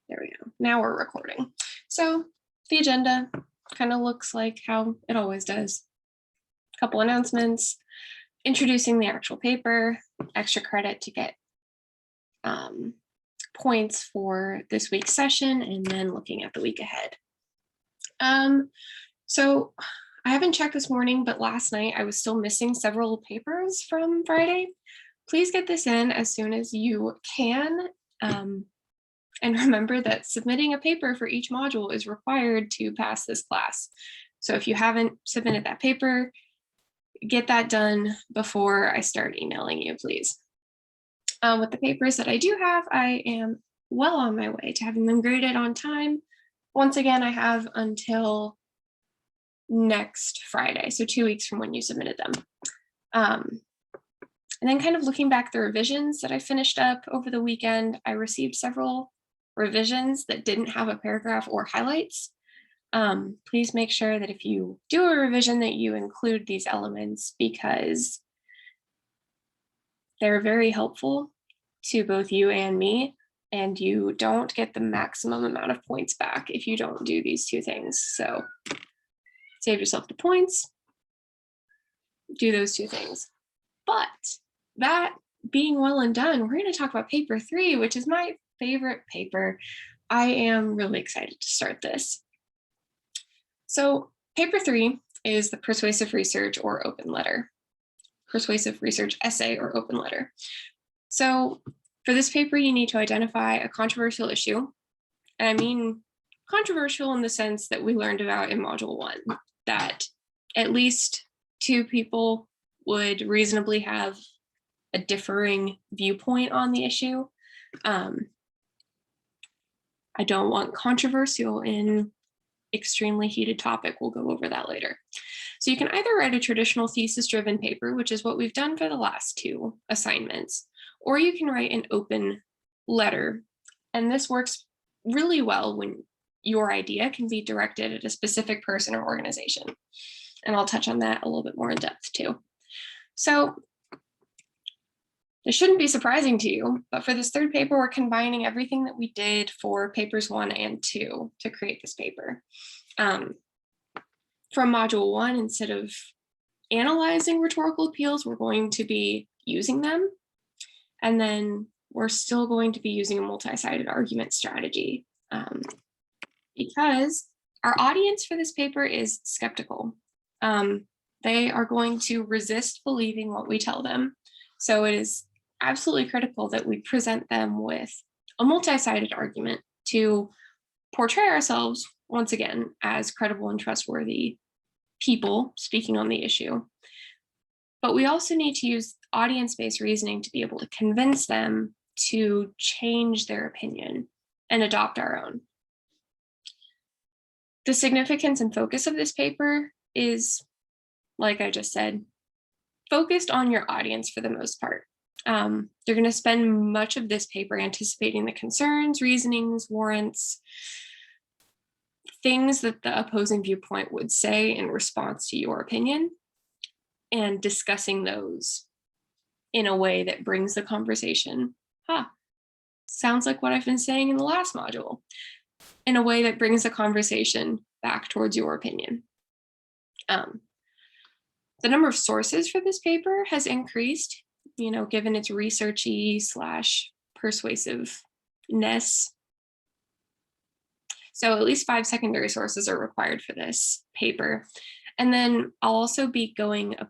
There we go. Now we're recording. So the agenda kind of looks like how it always does. A couple announcements, introducing the actual paper, extra credit to get points for this week's session, and then looking at the week ahead. So I haven't checked this morning, but last night I was still missing several papers from Friday. Please get this in as soon as you can. And remember that submitting a paper for each module is required to pass this class. So if you haven't submitted that paper, get that done before I start emailing you, please. With the papers that I do have, I am well on my way to having them graded on time. Once again, I have until next Friday, so 2 weeks from when you submitted them. And then kind of looking back the revisions that I finished up over the weekend, I received several revisions that didn't have a paragraph or highlights. Please make sure that if you do a revision that you include these elements, because they're very helpful to both you and me, and you don't get the maximum amount of points back if you don't do these two things. So save yourself the points, do those two things. But that being well and done, we're going to talk about paper 3, which is my favorite paper. I am really excited to start this. So paper 3 is the persuasive research or open letter, persuasive research essay or open letter. So for this paper, you need to identify a controversial issue. And I mean controversial in the sense that we learned about in module 1, that at least 2 people would reasonably have a differing viewpoint on the issue. I don't want controversial in extremely heated topic. We'll go over that later. So you can either write a traditional thesis-driven paper, which is what we've done for the last 2 assignments, or you can write an open letter. And this works really well when your idea can be directed at a specific person or organization. And I'll touch on that a little bit more in depth too. So this shouldn't be surprising to you, but for this 3rd paper, we're combining everything that we did for papers 1 and 2 to create this paper. From module 1, instead of analyzing rhetorical appeals, we're going to be using them. And then we're still going to be using a multi-sided argument strategy because our audience for this paper is skeptical. They are going to resist believing what we tell them. So it is absolutely critical that we present them with a multi-sided argument to portray ourselves, once again, as credible and trustworthy people speaking on the issue. But we also need to use audience-based reasoning to be able to convince them to change their opinion and adopt our own. The significance and focus of this paper is, like I just said, focused on your audience for the most part. You're going to spend much of this paper anticipating the concerns, reasonings, warrants, things that the opposing viewpoint would say in response to your opinion, and discussing those in a way that brings the conversation, sounds like what I've been saying in the last module, in a way that brings the conversation back towards your opinion. The number of sources for this paper has increased, given its researchy / persuasiveness. So at least 5 secondary sources are required for this paper. And then I'll also be going a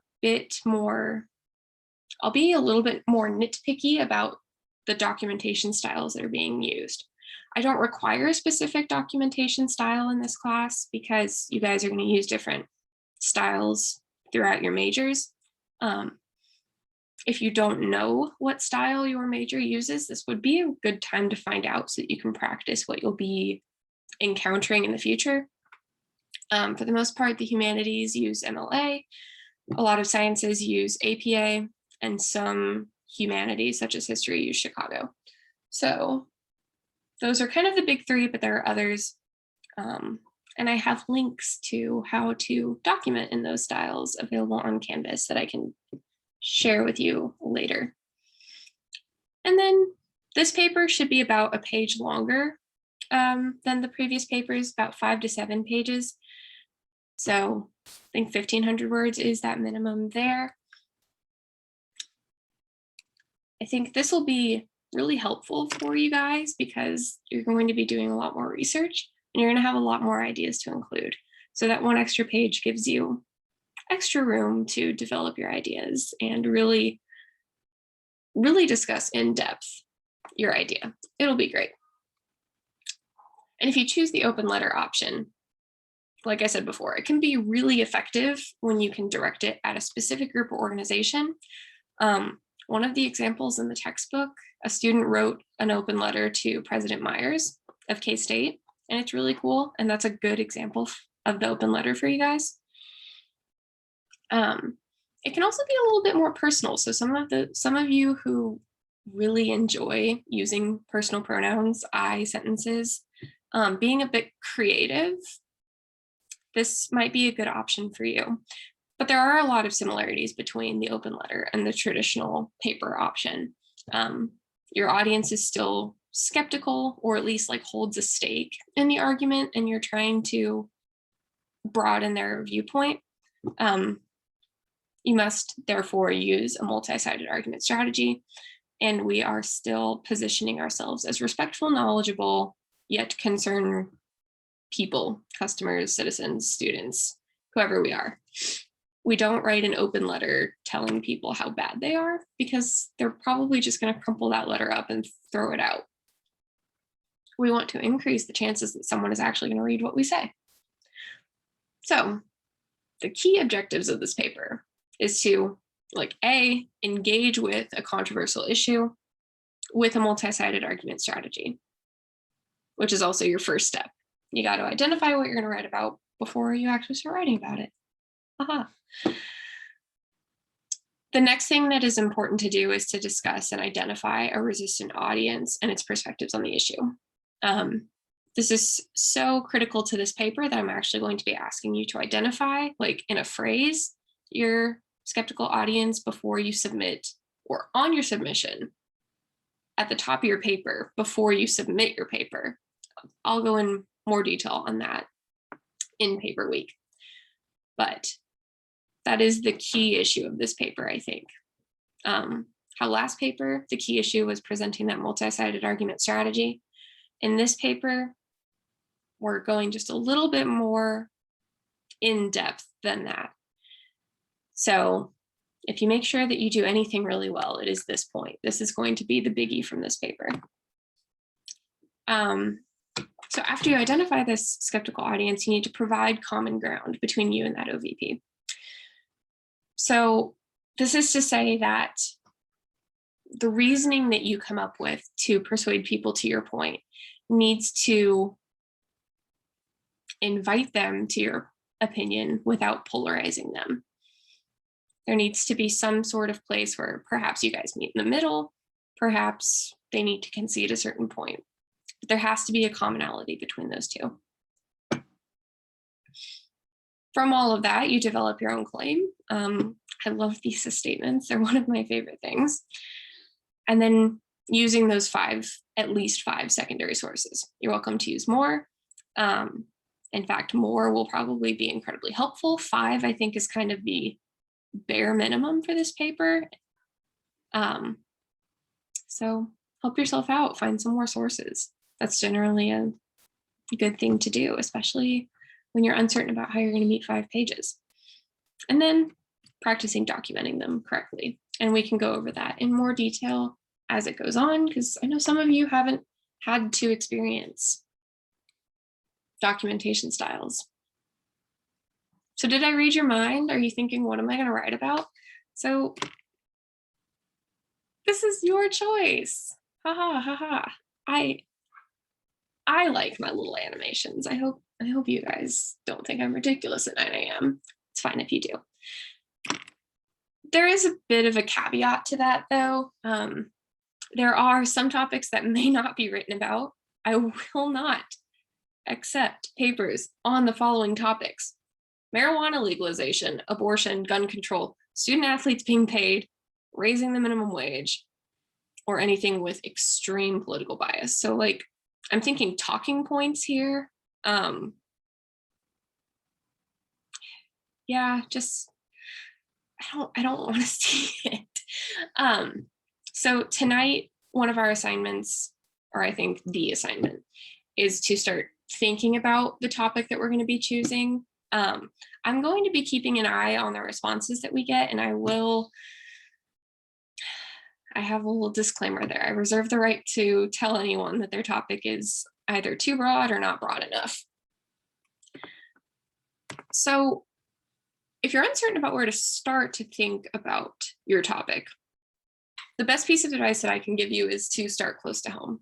little bit more nitpicky about the documentation styles that are being used. I don't require a specific documentation style in this class because you guys are going to use different styles throughout your majors. If you don't know what style your major uses, this would be a good time to find out so that you can practice what you'll be encountering in the future. For the most part, the humanities use MLA. A lot of sciences use APA, and some humanities, such as history, use Chicago. So those are kind of the big 3, but there are others. And I have links to how to document in those styles available on Canvas that I can share with you later. And then this paper should be about a page longer than the previous papers, about 5 to 7 pages. So I think 1,500 words is that minimum there. I think this will be really helpful for you guys because you're going to be doing a lot more research and you're going to have a lot more ideas to include. So that one extra page gives you extra room to develop your ideas and really discuss in depth your idea. It'll be great. And if you choose the open letter option, like I said before, it can be really effective when you can direct it at a specific group or organization. One of the examples in the textbook, a student wrote an open letter to President Myers of K-State, and it's really cool. And that's a good example of the open letter for you guys. It can also be a little bit more personal. So some of you who really enjoy using personal pronouns, I sentences, being a bit creative, this might be a good option for you. But there are a lot of similarities between the open letter and the traditional paper option. Your audience is still skeptical, or at least like holds a stake in the argument, and you're trying to broaden their viewpoint. You must therefore use a multi-sided argument strategy, and we are still positioning ourselves as respectful, knowledgeable, yet concerned people, customers, citizens, students, whoever we are. We don't write an open letter telling people how bad they are because they're probably just going to crumple that letter up and throw it out. We want to increase the chances that someone is actually going to read what we say. So the key objectives of this paper is to, like, A, engage with a controversial issue with a multi-sided argument strategy, which is also your first step. You got to identify what you're going to write about before you actually start writing about it. Aha. The next thing that is important to do is to discuss and identify a resistant audience and its perspectives on the issue. This is so critical to this paper that I'm actually going to be asking you to identify, like in a phrase, your skeptical audience before you submit, or on your submission at the top of your paper before you submit your paper. I'll go in more detail on that in paper week. But that is the key issue of this paper, I think. How last paper, the key issue was presenting that multi-sided argument strategy. In this paper, we're going just a little bit more in depth than that. So if you make sure that you do anything really well, it is this point. This is going to be the biggie from this paper. So after you identify this skeptical audience, you need to provide common ground between you and that OVP. So this is to say that the reasoning that you come up with to persuade people to your point needs to invite them to your opinion without polarizing them. There needs to be some sort of place where perhaps you guys meet in the middle, perhaps they need to concede a certain point. But there has to be a commonality between those two. From all of that, you develop your own claim. I love thesis statements. They're one of my favorite things. And then using those at least five secondary sources. You're welcome to use more. In fact, more will probably be incredibly helpful. 5, I think, is kind of the bare minimum for this paper. So help yourself out, find some more sources. That's generally a good thing to do, especially when you're uncertain about how you're going to meet 5 pages. And then practicing documenting them correctly. And we can go over that in more detail as it goes on, because I know some of you haven't had to experience documentation styles. So did I read your mind? Are you thinking, what am I going to write about? So this is your choice. Ha ha ha ha. I like my little animations. I hope you guys don't think I'm ridiculous at 9 a.m. It's fine if you do. There is a bit of a caveat to that, though. There are some topics that may not be written about. I will not accept papers on the following topics: marijuana legalization, abortion, gun control, student athletes being paid, raising the minimum wage, or anything with extreme political bias. So, like, I'm thinking talking points here. Yeah, just, I don't want to see it. So tonight, one of our assignments, or I think the assignment, is to start thinking about the topic that we're going to be choosing. I'm going to be keeping an eye on the responses that we get, and I have a little disclaimer there. I reserve the right to tell anyone that their topic is either too broad or not broad enough. So if you're uncertain about where to start to think about your topic, the best piece of advice that I can give you is to start close to home.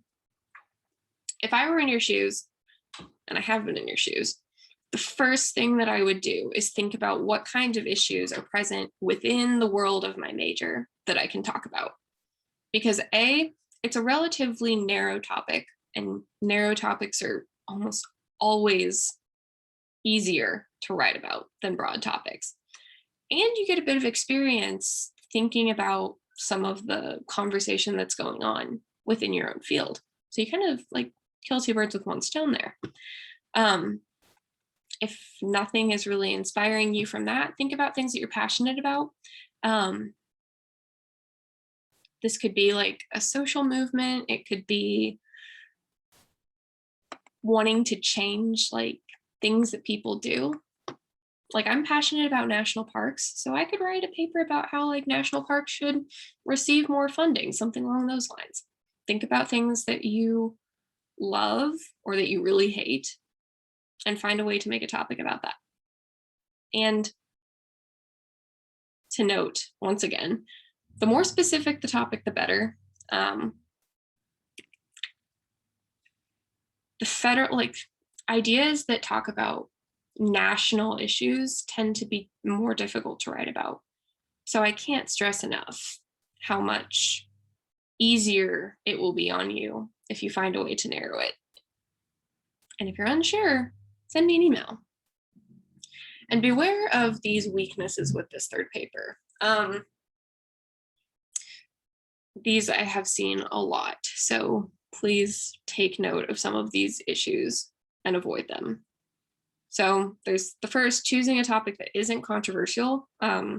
If I were in your shoes, and I have been in your shoes, the first thing that I would do is think about what kind of issues are present within the world of my major that I can talk about. Because A, it's a relatively narrow topic, and narrow topics are almost always easier to write about than broad topics. And you get a bit of experience thinking about some of the conversation that's going on within your own field. So you kind of like kill two birds with one stone there. If nothing is really inspiring you from that, think about things that you're passionate about. This could be like a social movement. It could be wanting to change like things that people do. Like I'm passionate about national parks, so I could write a paper about how like national parks should receive more funding, something along those lines. Think about things that you love or that you really hate and find a way to make a topic about that. And to note, once again, the more specific the topic, the better. The federal, like ideas that talk about national issues tend to be more difficult to write about. So I can't stress enough how much easier it will be on you if you find a way to narrow it. And if you're unsure, send me an email. And beware of these weaknesses with this third paper. These I have seen a lot, so please take note of some of these issues and avoid them. So there's the first, choosing a topic that isn't controversial. I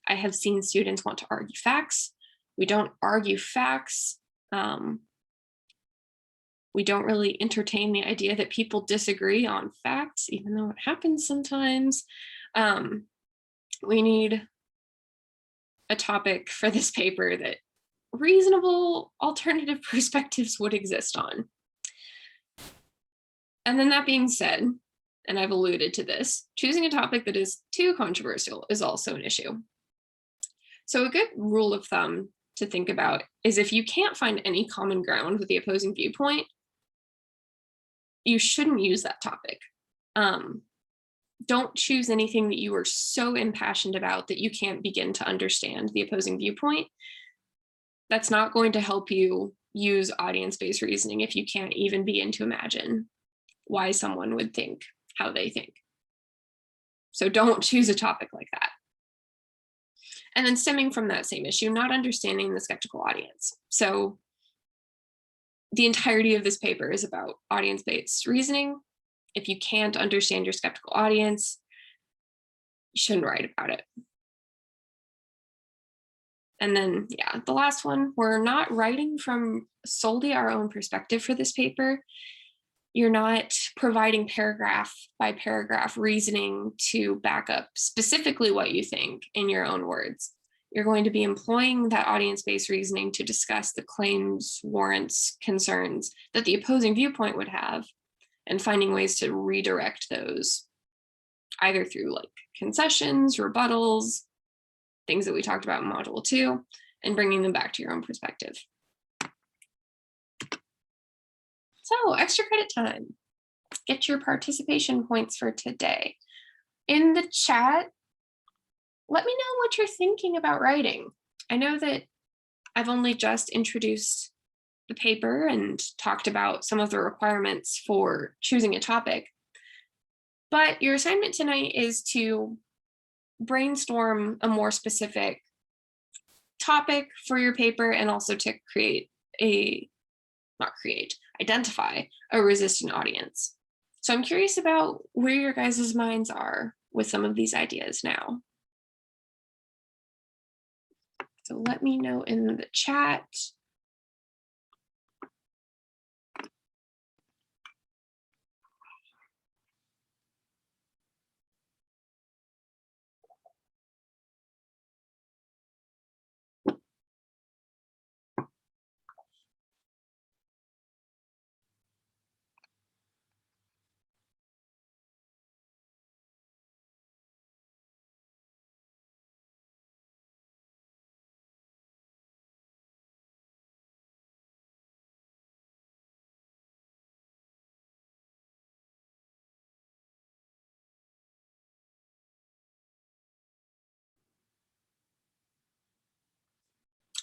have seen students want to argue facts. We don't argue facts. We don't really entertain the idea that people disagree on facts, even though it happens sometimes. We need a topic for this paper that reasonable alternative perspectives would exist on. And then that being said, and I've alluded to this, choosing a topic that is too controversial is also an issue. So a good rule of thumb to think about is if you can't find any common ground with the opposing viewpoint, you shouldn't use that topic. Don't choose anything that you are so impassioned about that you can't begin to understand the opposing viewpoint. That's not going to help you use audience-based reasoning if you can't even begin to imagine why someone would think how they think. So don't choose a topic like that. And then stemming from that same issue, not understanding the skeptical audience. So the entirety of this paper is about audience-based reasoning. If you can't understand your skeptical audience, you shouldn't write about it. And then, yeah, the last one, we're not writing from solely our own perspective for this paper. You're not providing paragraph by paragraph reasoning to back up specifically what you think in your own words. You're going to be employing that audience-based reasoning to discuss the claims, warrants, concerns that the opposing viewpoint would have, and finding ways to redirect those either through like concessions, rebuttals, things that we talked about in module 2, and bringing them back to your own perspective. So extra credit time. Get your participation points for today. In the chat, let me know what you're thinking about writing. I know that I've only just introduced the paper and talked about some of the requirements for choosing a topic, but your assignment tonight is to brainstorm a more specific topic for your paper and also to create a, not create, identify a resistant audience. So I'm curious about where your guys' minds are with some of these ideas now. So let me know in the chat.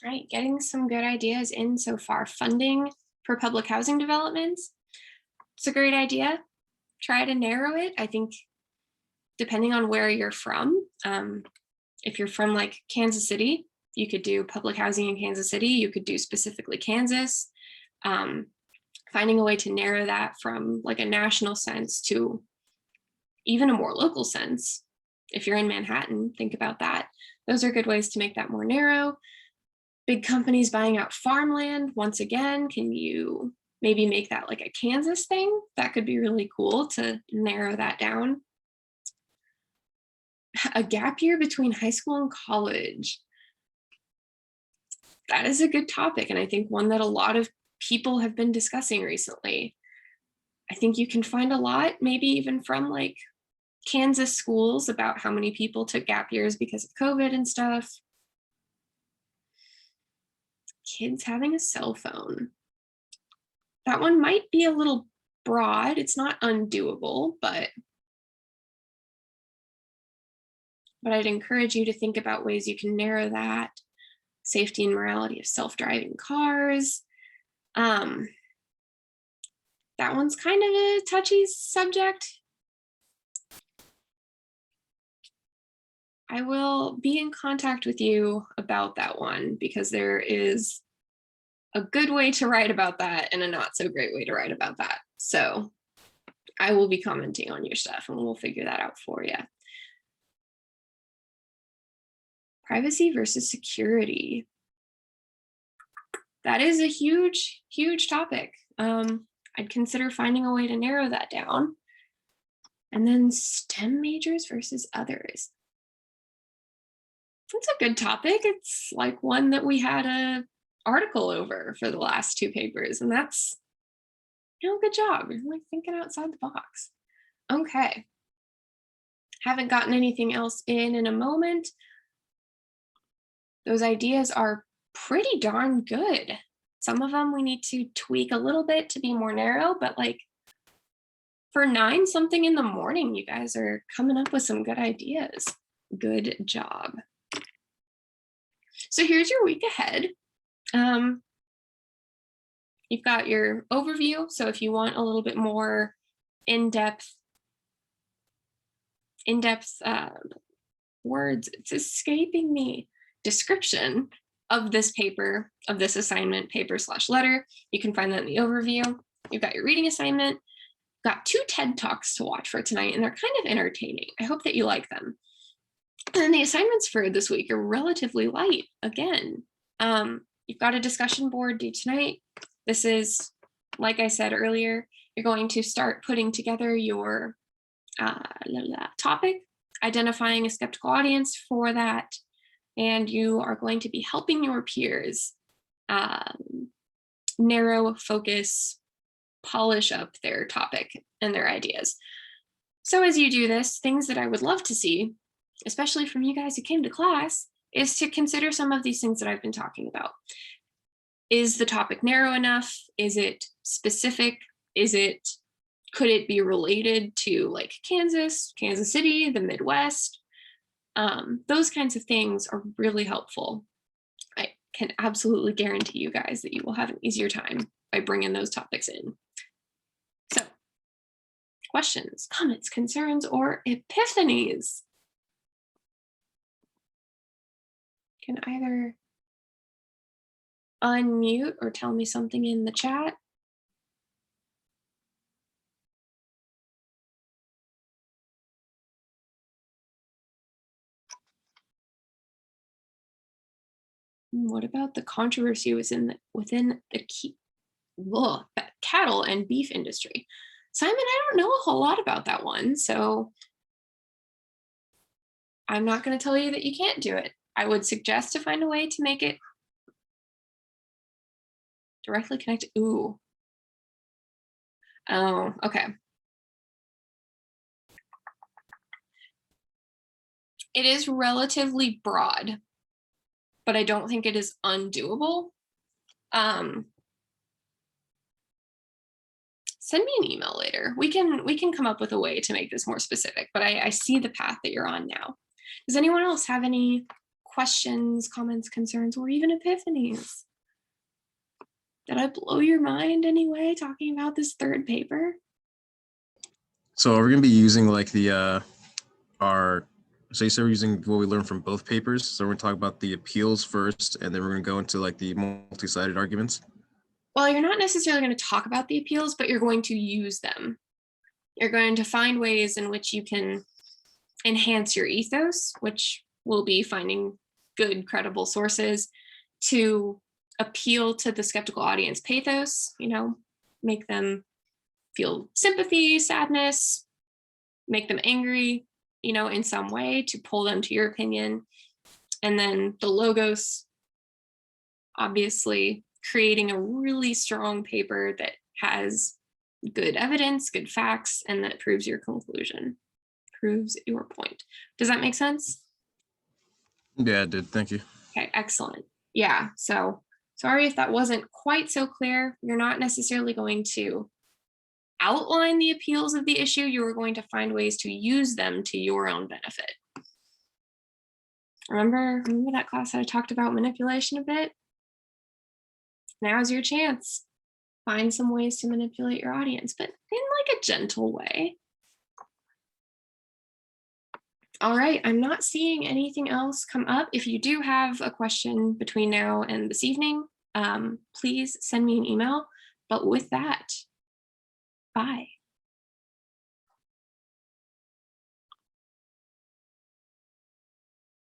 All right, getting some good ideas in so far. Funding for public housing developments. It's a great idea. Try to narrow it. I think depending on where you're from, if you're from like Kansas City, you could do public housing in Kansas City. You could do specifically Kansas. Finding a way to narrow that from like a national sense to even a more local sense. If you're in Manhattan, think about that. Those are good ways to make that more narrow. Big companies buying out farmland. Once again, can you maybe make that like a Kansas thing? That could be really cool to narrow that down. A gap year between high school and college. That is a good topic, and I think one that a lot of people have been discussing recently. I think you can find a lot, maybe even from like Kansas schools, about how many people took gap years because of COVID and stuff. Kids having a cell phone. That one might be a little broad. It's not undoable, but I'd encourage you to think about ways you can narrow that. Safety and morality of self-driving cars. That one's kind of a touchy subject. I will be in contact with you about that one, because there is a good way to write about that and a not so great way to write about that. So I will be commenting on your stuff and we'll figure that out for you. Privacy versus security. That is a huge, huge topic. I'd consider finding a way to narrow that down. And then STEM majors versus others. That's a good topic. It's like one that we had a article over for the last two papers, and that's, good job. You're like thinking outside the box. Okay. Haven't gotten anything else in a moment. Those ideas are pretty darn good. Some of them we need to tweak a little bit to be more narrow, but like for 9 something in the morning, you guys are coming up with some good ideas. Good job. So here's your week ahead. You've got your overview. So if you want a little bit more in-depth words, it's escaping me, description of this paper, of this assignment, paper/letter, you can find that in the overview. You've got your reading assignment. Got 2 TED Talks to watch for tonight, and they're kind of entertaining. I hope that you like them. And the assignments for this week are relatively light. Again, you've got a discussion board due tonight. This is, like I said earlier, you're going to start putting together your topic, identifying a skeptical audience for that, and you are going to be helping your peers narrow, focus, polish up their topic and their ideas. So as you do this, things that I would love to see, especially from you guys who came to class, is to consider some of these things that I've been talking about. Is the topic narrow enough? Is it specific? Could it be related to like Kansas City, the Midwest? Those kinds of things are really helpful. I can absolutely guarantee you guys that you will have an easier time by bringing those topics in. So, questions, comments, concerns, or epiphanies? You can either unmute or tell me something in the chat. What about the controversy within the cattle and beef industry? Simon, I don't know a whole lot about that one, so I'm not going to tell you that you can't do it. I would suggest to find a way to make it directly connected. Ooh. Oh, okay. It is relatively broad, but I don't think it is undoable. Send me an email later. We can come up with a way to make this more specific, but I see the path that you're on now. Does anyone else have any questions, comments, concerns, or even epiphanies? Did I blow your mind anyway talking about this third paper? So are we gonna be using like the so you said we're using what we learned from both papers. So we're gonna talk about the appeals first, and then we're gonna go into like the multi-sided arguments. Well, you're not necessarily going to talk about the appeals, but you're going to use them. You're going to find ways in which you can enhance your ethos, which will be finding good, credible sources to appeal to the skeptical audience pathos, make them feel sympathy, sadness, make them angry, in some way to pull them to your opinion. And then the logos, obviously creating a really strong paper that has good evidence, good facts, and that proves your conclusion, proves your point. Does that make sense? Yeah, it did. Thank you. Okay, excellent. Yeah, so sorry if that wasn't quite so clear. You're not necessarily going to outline the appeals of the issue. You are going to find ways to use them to your own benefit. Remember that class that I talked about manipulation a bit? Now's your chance. Find some ways to manipulate your audience, but in like a gentle way. All right, I'm not seeing anything else come up. If you do have a question between now and this evening, please send me an email. But with that, bye.